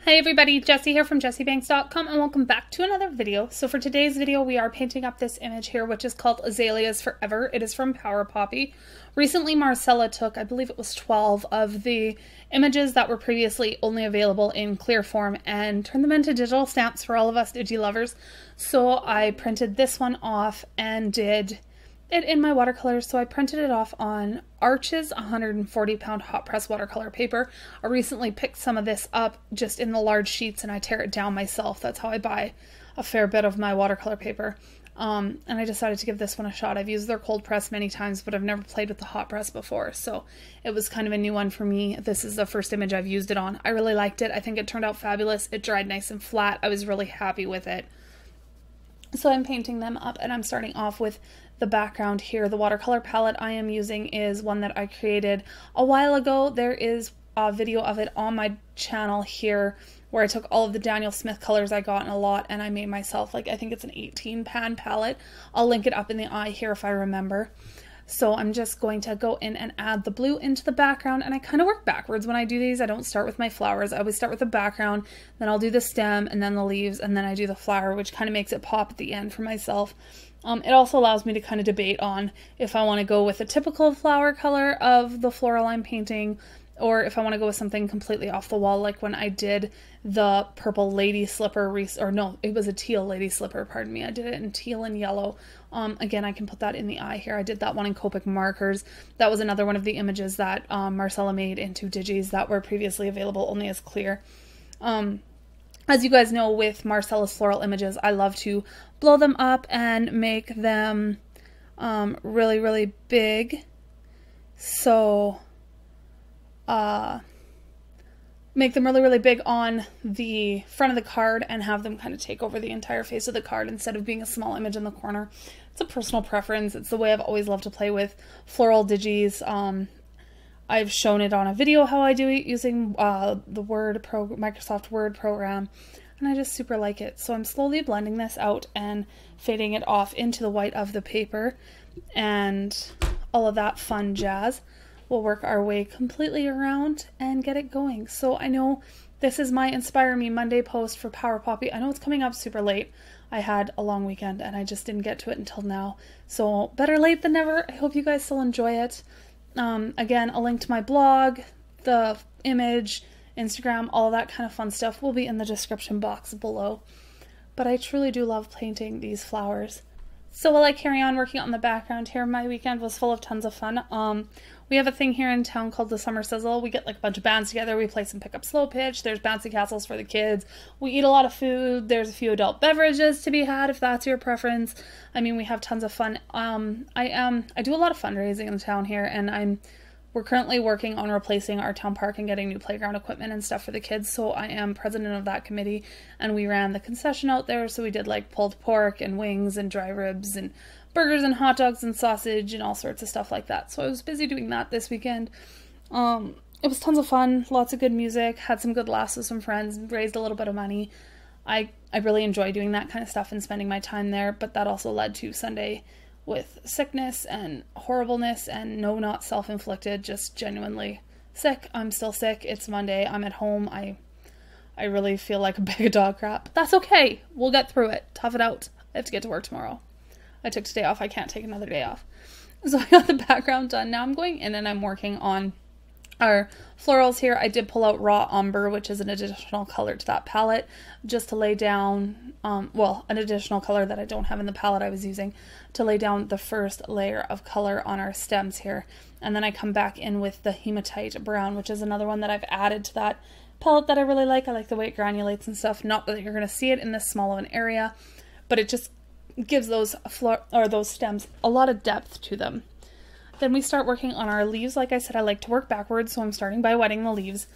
Hi everybody, Jessie here from jessiebanks.com and welcome back to another video. So for today's video we are painting up this image here which is called Azaleas Forever. It is from Power Poppy. Recently Marcella took, I believe it was 12 of the images that were previously only available in clear form and turned them into digital stamps for all of us digi lovers. So I printed this one off and did it in my watercolor. So I printed it off on Arches 140-pound hot press watercolor paper. I recently picked some of this up just in the large sheets and I tear it down myself. That's how I buy a fair bit of my watercolor paper. And I decided to give this one a shot. I've used their cold press many times, but I've never played with the hot press before. So it was kind of a new one for me. This is the first image I've used it on. I really liked it. I think it turned out fabulous. It dried nice and flat. I was really happy with it. So I'm painting them up and I'm starting off with the background here. The watercolor palette I am using is one that I created a while ago. There is a video of it on my channel here where I took all of the Daniel Smith colors I got in a lot and I made myself, like, I think it's an 18-pan palette. I'll link it up in the eye here if I remember. So I'm just going to go in and add the blue into the background, and I kind of work backwards when I do these. I don't start with my flowers. I always start with the background, then I'll do the stem and then the leaves, and then I do the flower, which kind of makes it pop at the end for myself. It also allows me to kind of debate on if I want to go with a typical flower color of the floral I'm painting, or if I want to go with something completely off the wall, like when I did the purple lady slipper, or no, it was a teal lady slipper, pardon me. I did it in teal and yellow. Again, I can put that in the eye here. I did that one in Copic markers. That was another one of the images that Marcella made into digis that were previously available only as clear. As you guys know, with Marcella's floral images, I love to blow them up and make them really, really big. So make them really, really big on the front of the card and have them kind of take over the entire face of the card instead of being a small image in the corner. It's a personal preference. It's the way I've always loved to play with floral digis. I've shown it on a video how I do it using the Microsoft Word program, and I just super like it. So I'm slowly blending this out and fading it off into the white of the paper and all of that fun jazz. We'll work our way completely around and get it going. So I know this is my Inspire Me Monday post for Power Poppy. I know it's coming up super late. I had a long weekend and I just didn't get to it until now. So better late than never. I hope you guys still enjoy it. Again, a link to my blog, the image, Instagram, all that kind of fun stuff will be in the description box below. But I truly do love painting these flowers. So while I carry on working on the background here, my weekend was full of tons of fun. We have a thing here in town called the Summer Sizzle. We get like a bunch of bands together. We play some pick-up slow pitch. There's bouncy castles for the kids. We eat a lot of food. There's a few adult beverages to be had if that's your preference. I mean, we have tons of fun. I do a lot of fundraising in the town here, and we're currently working on replacing our town park and getting new playground equipment and stuff for the kids. So I am president of that committee, and we ran the concession out there. So we did like pulled pork and wings and dry ribs and burgers and hot dogs and sausage and all sorts of stuff like that. So I was busy doing that this weekend. It was tons of fun, lots of good music, had some good laughs with some friends, raised a little bit of money. I really enjoy doing that kind of stuff and spending my time there, but that also led to Sunday with sickness and horribleness, and no, not self-inflicted, just genuinely sick. I'm still sick. It's Monday. I'm at home. I really feel like a bag of dog crap. But that's okay. We'll get through it. Tough it out. I have to get to work tomorrow. I took today off. I can't take another day off. So I got the background done. Now I'm going in and I'm working on our florals here. I did pull out raw umber, which is an additional color to that palette, just to lay down, well, an additional color that I don't have in the palette I was using, to lay down the first layer of color on our stems here. And then I come back in with the hematite brown, which is another one that I've added to that palette that I really like. I like the way it granulates and stuff. Not that you're going to see it in this small of an area, but it just gives those stems a lot of depth to them. Then we start working on our leaves. Like I said, I like to work backwards, so I'm starting by wetting the leaves.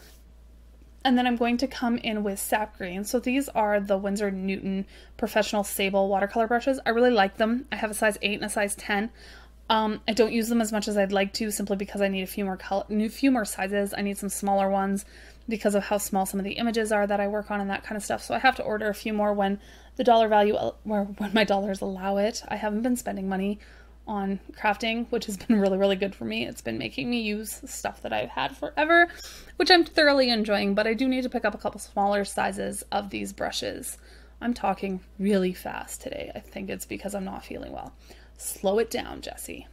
And then I'm going to come in with sap green. So these are the Winsor Newton Professional Sable watercolor brushes. I really like them. I have a size 8 and a size 10. I don't use them as much as I'd like to, simply because I need a few more sizes. I need some smaller ones because of how small some of the images are that I work on and that kind of stuff. So I have to order a few more when the dollar value, when my dollars allow it. I haven't been spending money on crafting, which has been really, really good for me. It's been making me use stuff that I've had forever, which I'm thoroughly enjoying, but I do need to pick up a couple smaller sizes of these brushes. I'm talking really fast today. I think it's because I'm not feeling well. Slow it down, Jessie.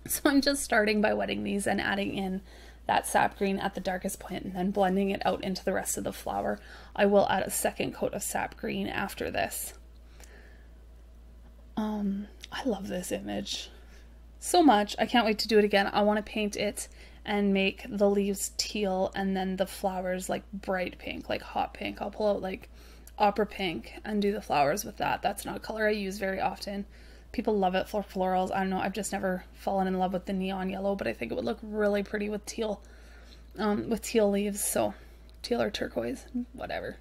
So I'm just starting by wetting these and adding in that sap green at the darkest point and then blending it out into the rest of the flower. I will add a second coat of sap green after this. I love this image so much. I can't wait to do it again. I want to paint it and make the leaves teal and then the flowers like bright pink, like hot pink. I'll pull out like opera pink and do the flowers with that. That's not a color I use very often. People love it for florals. I don't know, I've just never fallen in love with the neon yellow, but I think it would look really pretty with teal leaves. So teal or turquoise, whatever.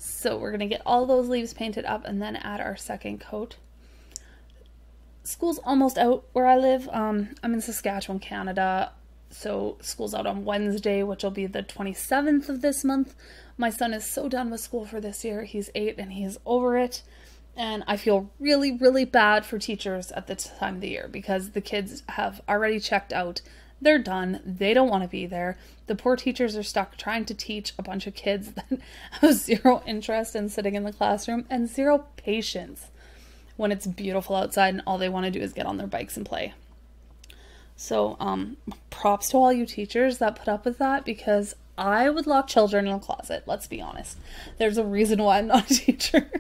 So we're gonna get all those leaves painted up and then add our second coat. School's almost out where I live. I'm in Saskatchewan, Canada. So school's out on Wednesday, which will be the 27th of this month. My son is so done with school for this year. He's 8 and he is over it. And I feel really, really bad for teachers at this time of the year because the kids have already checked out. They're done. They don't want to be there. The poor teachers are stuck trying to teach a bunch of kids that have zero interest in sitting in the classroom and zero patience when it's beautiful outside and all they want to do is get on their bikes and play. So props to all you teachers that put up with that, because I would lock children in a closet. Let's be honest. There's a reason why I'm not a teacher.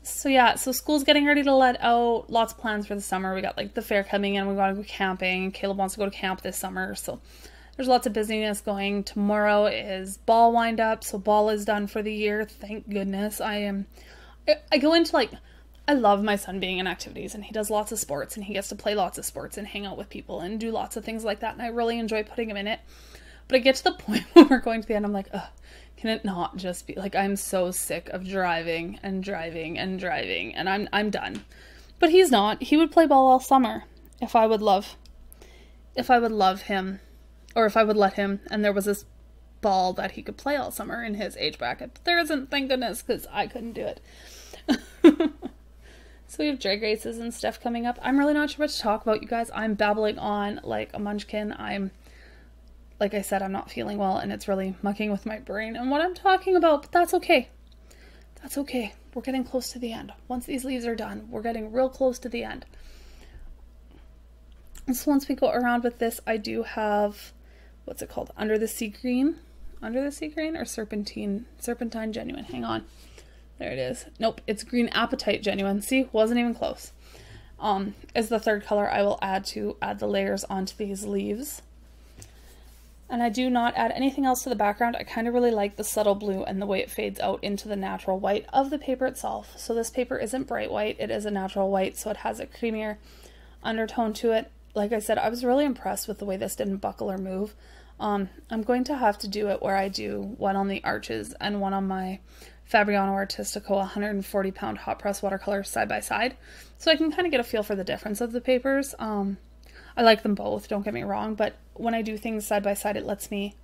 So yeah, so school's getting ready to let out. Lots of plans for the summer. We got like the fair coming in. We got to go camping. Caleb wants to go to camp this summer. So there's lots of busyness going. Tomorrow is ball wind up. So ball is done for the year. Thank goodness. I go into like, I love my son being in activities and he does lots of sports and he gets to play lots of sports and hang out with people and do lots of things like that. And I really enjoy putting him in it. But I get to the point when we're going to the end, I'm like, ugh. Can it not just be like, I'm so sick of driving and driving and driving and I'm done. But he's not. He would play ball all summer if I would love him, or if I would let him and there was this ball that he could play all summer in his age bracket. But there isn't, thank goodness, because I couldn't do it. So we have drag races and stuff coming up. I'm really not sure what to talk about, you guys. I'm babbling on like a munchkin. Like I said, I'm not feeling well and it's really mucking with my brain and what I'm talking about, but that's okay. That's okay. We're getting close to the end. Once these leaves are done, we're getting real close to the end. And so once we go around with this, I do have, what's it called? Under the Sea Green? Under the Sea Green or Serpentine Genuine? Hang on. There it is. Nope, it's Green Apatite Genuine. See, wasn't even close. Is the third color I will add to add the layers onto these leaves. And I do not add anything else to the background. I kind of really like the subtle blue and the way it fades out into the natural white of the paper itself. So this paper isn't bright white, it is a natural white, so it has a creamier undertone to it. Like I said, I was really impressed with the way this didn't buckle or move. I'm going to have to do it where I do one on the arches and one on my Fabriano Artistico 140-pound hot press watercolor side by side. So I can kind of get a feel for the difference of the papers. I like them both, don't get me wrong, but when I do things side by side, it lets me,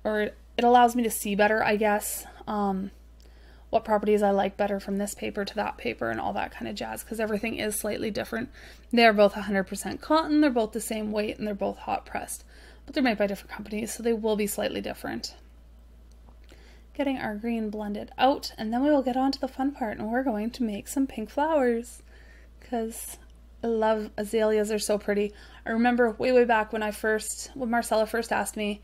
or it allows me to see better, I guess, what properties I like better from this paper to that paper and all that kind of jazz, because everything is slightly different. They're both 100% cotton, they're both the same weight, and they're both hot pressed, but they're made by different companies, so they will be slightly different. Getting our green blended out, and then we will get on to the fun part, and we're going to make some pink flowers, because I love azaleas, they're so pretty. I remember way back when Marcella first asked me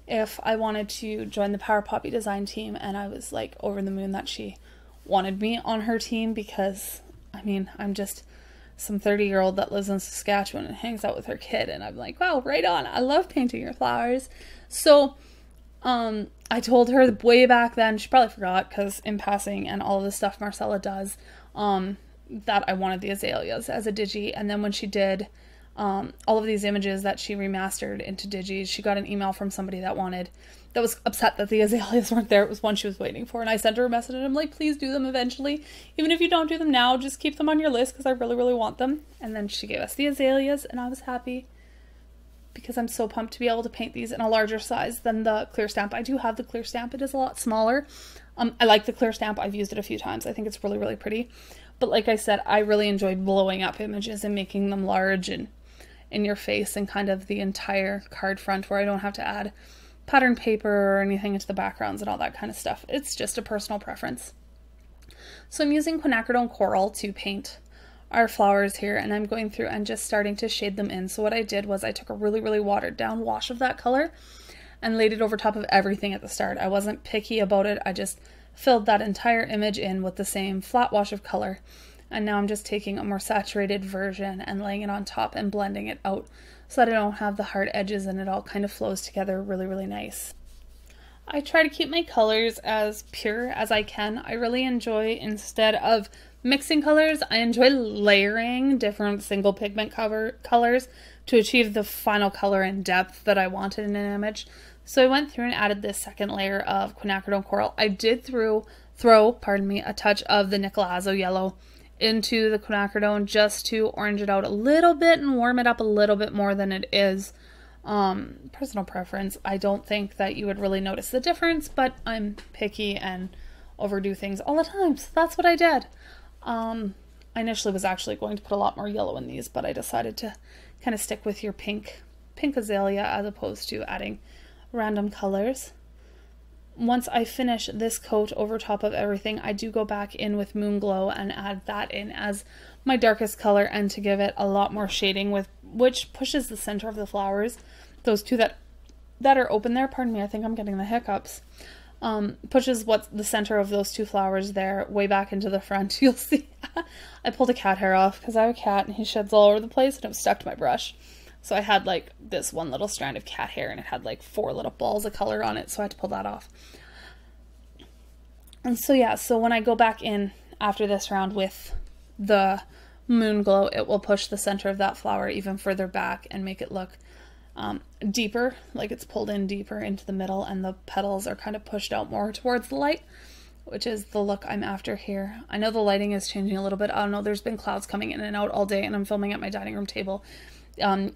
if I wanted to join the Power Poppy design team, and I was like over the moon that she wanted me on her team, because I mean, I'm just some 30-year-old that lives in Saskatchewan and hangs out with her kid, and I'm like, wow, right on, I love painting your flowers. So I told her way back then, she probably forgot because in passing and all of the stuff Marcella does, that I wanted the azaleas as a digi. And then when she did all of these images that she remastered into digis, she got an email from somebody that was upset that the azaleas weren't there. It was one she was waiting for, and I sent her a message and I'm like, please do them eventually. Even if you don't do them now, just keep them on your list because I really, really want them. And then she gave us the azaleas and I was happy because I'm so pumped to be able to paint these in a larger size than the clear stamp. I do have the clear stamp. It is a lot smaller. I like the clear stamp. I've used it a few times. I think it's really, really pretty. But like I said, I really enjoy blowing up images and making them large and in your face and kind of the entire card front, where I don't have to add pattern paper or anything into the backgrounds and all that kind of stuff. It's just a personal preference. So I'm using quinacridone coral to paint our flowers here, and I'm going through and just starting to shade them in. So what I did was I took a really, really watered down wash of that color and laid it over top of everything at the start. I wasn't picky about it. I just filled that entire image in with the same flat wash of color. And now I'm just taking a more saturated version and laying it on top and blending it out so that I don't have the hard edges and it all kind of flows together really, really nice. I try to keep my colors as pure as I can. I really enjoy, instead of mixing colors, I enjoy layering different single pigment colors to achieve the final color and depth that I wanted in an image. So I went through and added this second layer of quinacridone coral. I did throw a touch of the Nicolazo yellow into the quinacridone just to orange it out a little bit and warm it up a little bit more than it is. Personal preference. I don't think that you would really notice the difference, but I'm picky and overdo things all the time, so that's what I did. I initially was actually going to put a lot more yellow in these, but I decided to kind of stick with your pink azalea as opposed to adding random colors. Once I finish this coat over top of everything, I do go back in with Moon Glow and add that in as my darkest color, and to give it a lot more shading, which pushes the center of the flowers, those two that are open there, pardon me, I think I'm getting the hiccups, pushes the center of those two flowers there way back into the front. You'll see I pulled a cat hair off because I have a cat and he sheds all over the place and it was stuck to my brush. So I had like this one little strand of cat hair and it had like 4 little balls of color on it, so I had to pull that off. And so yeah, so when I go back in after this round with the Moon Glow, it will push the center of that flower even further back and make it look deeper, like it's pulled in deeper into the middle, and the petals are kind of pushed out more towards the light, which is the look I'm after here. I know the lighting is changing a little bit. I don't know, there's been clouds coming in and out all day, and I'm filming at my dining room table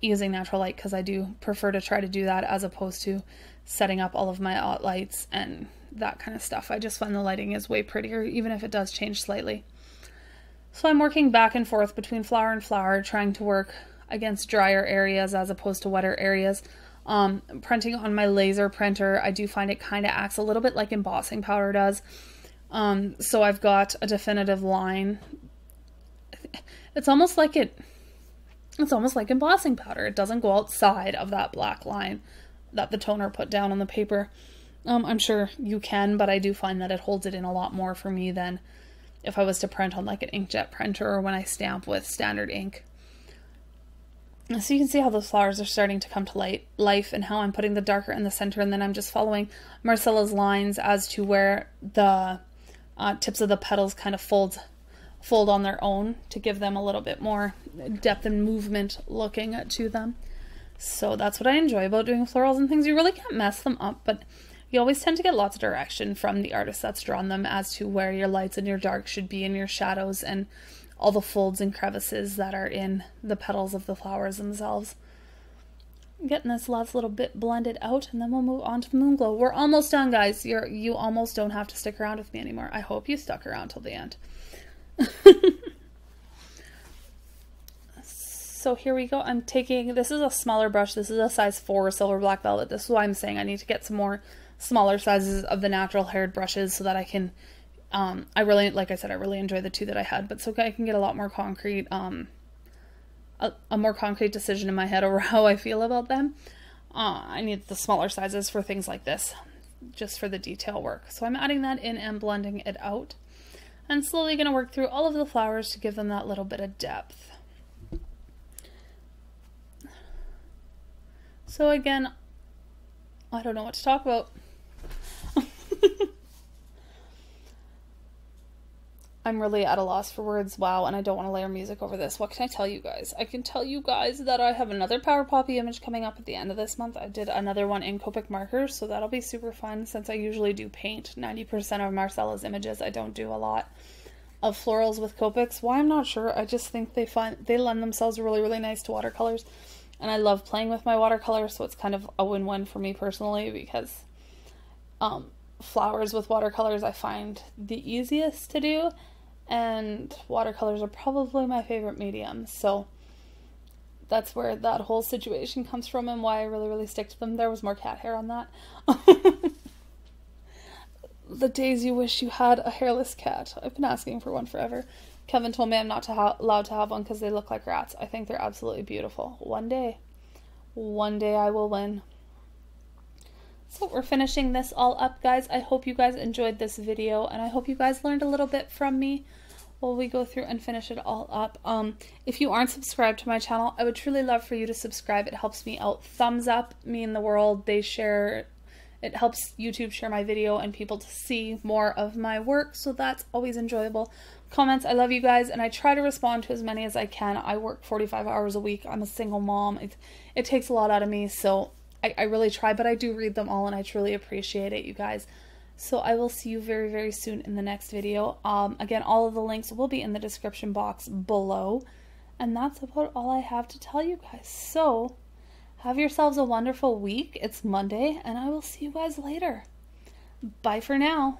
using natural light because I do prefer to try to do that as opposed to setting up all of my lights and that kind of stuff. I just find the lighting is way prettier, even if it does change slightly. So I'm working back and forth between flower and flower, trying to work against drier areas as opposed to wetter areas. Printing on my laser printer, I do find it kind of acts a little bit like embossing powder does. So I've got a definitive line. It's almost like embossing powder. It doesn't go outside of that black line that the toner put down on the paper. I'm sure you can, but I do find that it holds it in a lot more for me than if I was to print on like an inkjet printer or when I stamp with standard ink. So you can see how those flowers are starting to come to life and how I'm putting the darker in the center, and then I'm just following Marcella's lines as to where the tips of the petals kind of fold on their own to give them a little bit more depth and movement looking to them. So that's what I enjoy about doing florals and things. You really can't mess them up, but you always tend to get lots of direction from the artist that's drawn them as to where your lights and your darks should be, and your shadows and all the folds and crevices that are in the petals of the flowers themselves. I'm getting this last little bit blended out, and then we'll move on to Moon Glow. We're almost done, guys. You almost don't have to stick around with me anymore. I hope you stuck around till the end. So here we go. I'm taking, this is a smaller brush. This is a size 4 Silver Black Velvet. This is why I'm saying I need to get some more smaller sizes of the natural haired brushes so that I can, like I said, I really enjoy the 2 that I had, but so I can get a lot more concrete, a more concrete decision in my head over how I feel about them. I need the smaller sizes for things like this, just for the detail work. So I'm adding that in and blending it out, and slowly going to work through all of the flowers to give them that little bit of depth. So again, I don't know what to talk about. I'm really at a loss for words. Wow, and I don't want to layer music over this. What can I tell you guys? I can tell you guys that I have another Power Poppy image coming up at the end of this month. I did another one in Copic markers, so that'll be super fun since I usually do paint 90% of Marcella's images. I don't do a lot of florals with Copics. Why, I'm not sure. I just think they lend themselves really, really nice to watercolors. And I love playing with my watercolor, so it's kind of a win-win for me personally because flowers with watercolors I find the easiest to do. and watercolors are probably my favorite medium. So that's where that whole situation comes from and why I really, really stick to them. There was more cat hair on that. The days you wish you had a hairless cat. I've been asking for one forever. Kevin told me I'm not allowed to have one because they look like rats. I think they're absolutely beautiful. One day I will win. So we're finishing this all up, guys. I hope you guys enjoyed this video, and I hope you guys learned a little bit from me while we go through and finish it all up. If you aren't subscribed to my channel, I would truly love for you to subscribe. It helps me out. Thumbs up mean the world. It helps YouTube share my video and people to see more of my work, so that's always enjoyable. Comments, I love you guys, and I try to respond to as many as I can. I work 45 hours a week. I'm a single mom. It takes a lot out of me, so I really try, but I do read them all, and I truly appreciate it, you guys. So I will see you very, very soon in the next video. Again, all of the links will be in the description box below, and that's about all I have to tell you guys. So have yourselves a wonderful week. It's Monday, and I will see you guys later. Bye for now.